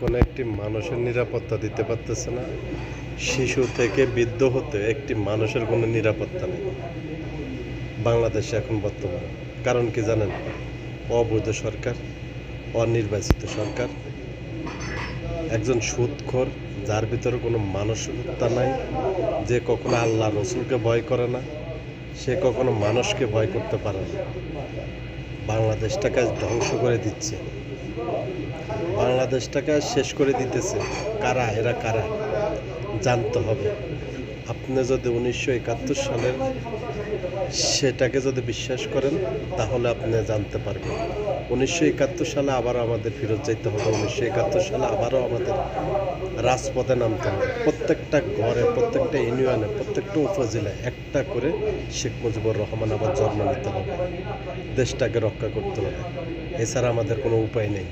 কোনো একটি মানুষের নিরাপত্তা দিতে পারতেছে না। শিশু থেকে বৃদ্ধ হতে একটি মানুষের কোনো নিরাপত্তা নেই বাংলাদেশে এখন বর্তমানে। কারণ কি জানেন? অবৈধ সরকার, অনির্বাচিত সরকার, একজন সুদখোর, যার ভিতরে কোনো মানসিকতা নাই, যে কখনো আল্লাহ রসুলকে ভয় করে না, সে কখনো মানুষকে ভয় করতে পারে না। বাংলাদেশটাকে আজ ধ্বংস করে দিচ্ছে, বাংলাদেশটাকে আজ শেষ করে দিতেছে। কারা এরা? কারা জানতে হবে। আপনি যদি 1971 সালের সেটাকে যদি বিশ্বাস করেন, তাহলে আপনি জানতে পারবেন 1971 সালে আবারও আমাদের ফেরত যেতে হবে। 1971 সালে আবারও আমাদের রাজপথে নামতে হবে। প্রত্যেকটা ঘরে, প্রত্যেকটা ইউনিয়নে, প্রত্যেকটা উপজেলায় একটা করে শেখ মুজিবুর রহমান আবার জন্ম নিতে হবে। দেশটাকে রক্ষা করতে হবে। এছাড়া আমাদের কোনো উপায় নেই।